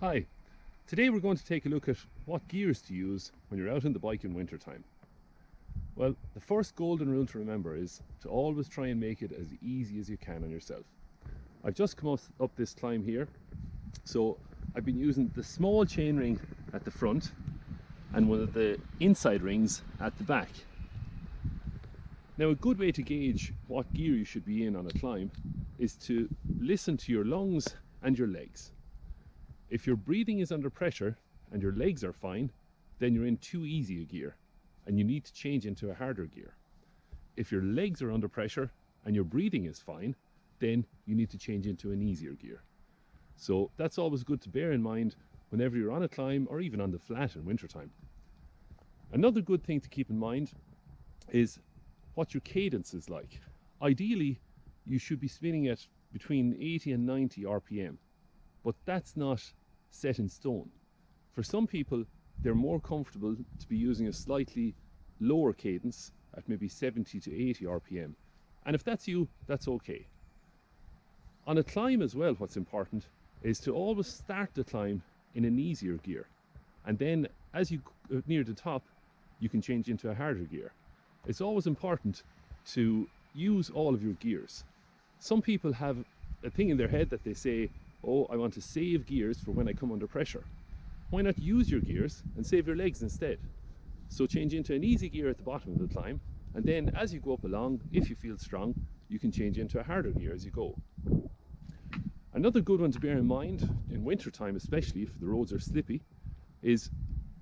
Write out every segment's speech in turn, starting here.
Hi, today we're going to take a look at what gears to use when you're out on the bike in winter time. Well, the first golden rule to remember is to always try and make it as easy as you can on yourself. I've just come up this climb here, so I've been using the small chain ring at the front and one of the inside rings at the back. Now, a good way to gauge what gear you should be in on a climb is to listen to your lungs and your legs. If your breathing is under pressure and your legs are fine, then you're in too easy a gear and you need to change into a harder gear. If your legs are under pressure and your breathing is fine, then you need to change into an easier gear. So that's always good to bear in mind whenever you're on a climb or even on the flat in wintertime. Another good thing to keep in mind is what your cadence is like. Ideally, you should be spinning at between 80 and 90 RPM, but that's not set in stone. For some people, they're more comfortable to be using a slightly lower cadence at maybe 70 to 80 RPM. And if that's you, that's okay. On a climb as well, what's important is to always start the climb in an easier gear. And then as you near the top, you can change into a harder gear. It's always important to use all of your gears. Some people have a thing in their head that they say, oh, I want to save gears for when I come under pressure. Why not use your gears and save your legs instead? So change into an easy gear at the bottom of the climb, and then as you go up along, if you feel strong, you can change into a harder gear as you go. Another good one to bear in mind, in winter time especially if the roads are slippy, is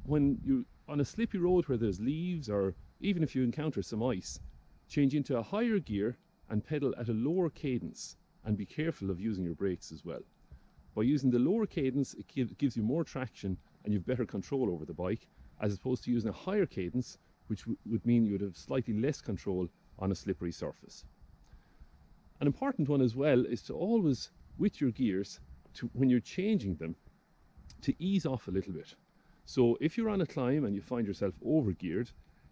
when you're on a slippy road where there's leaves, or even if you encounter some ice, change into a higher gear and pedal at a lower cadence, and be careful of using your brakes as well. By using the lower cadence, it gives you more traction and you've better control over the bike, as opposed to using a higher cadence, which would mean you would have slightly less control on a slippery surface. An important one as well is to always, with your gears, when you're changing them, to ease off a little bit. So if you're on a climb and you find yourself over-geared,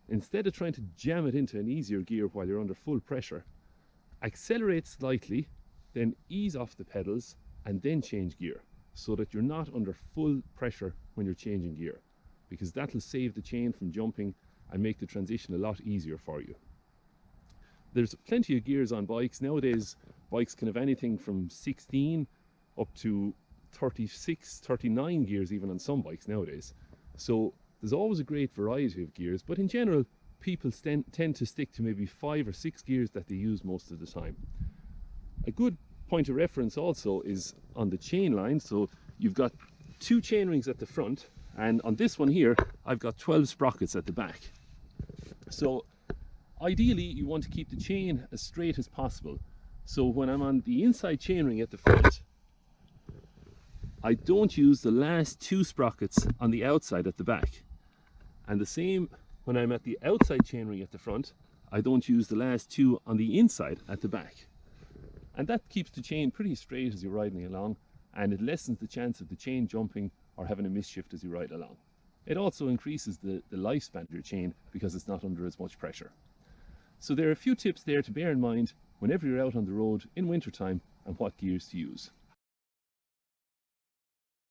instead of trying to jam it into an easier gear while you're under full pressure, accelerate slightly, then ease off the pedals, and then change gear, so that you're not under full pressure when you're changing gear, because that'll save the chain from jumping and make the transition a lot easier for you. There's plenty of gears on bikes. Nowadays, bikes can have anything from 16 up to 36, 39 gears even on some bikes nowadays. So there's always a great variety of gears, but in general, people tend to stick to maybe 5 or 6 gears that they use most of the time. A good point of reference also is on the chain line. So you've got 2 chain rings at the front, and on this one here I've got 12 sprockets at the back. So ideally you want to keep the chain as straight as possible. So when I'm on the inside chain ring at the front, I don't use the last 2 sprockets on the outside at the back, and the same when I'm at the outside chain ring at the front, I don't use the last 2 on the inside at the back. And that keeps the chain pretty straight as you're riding along, and it lessens the chance of the chain jumping or having a misshift as you ride along. It also increases the lifespan of your chain because it's not under as much pressure. So there are a few tips there to bear in mind whenever you're out on the road in wintertime and what gears to use.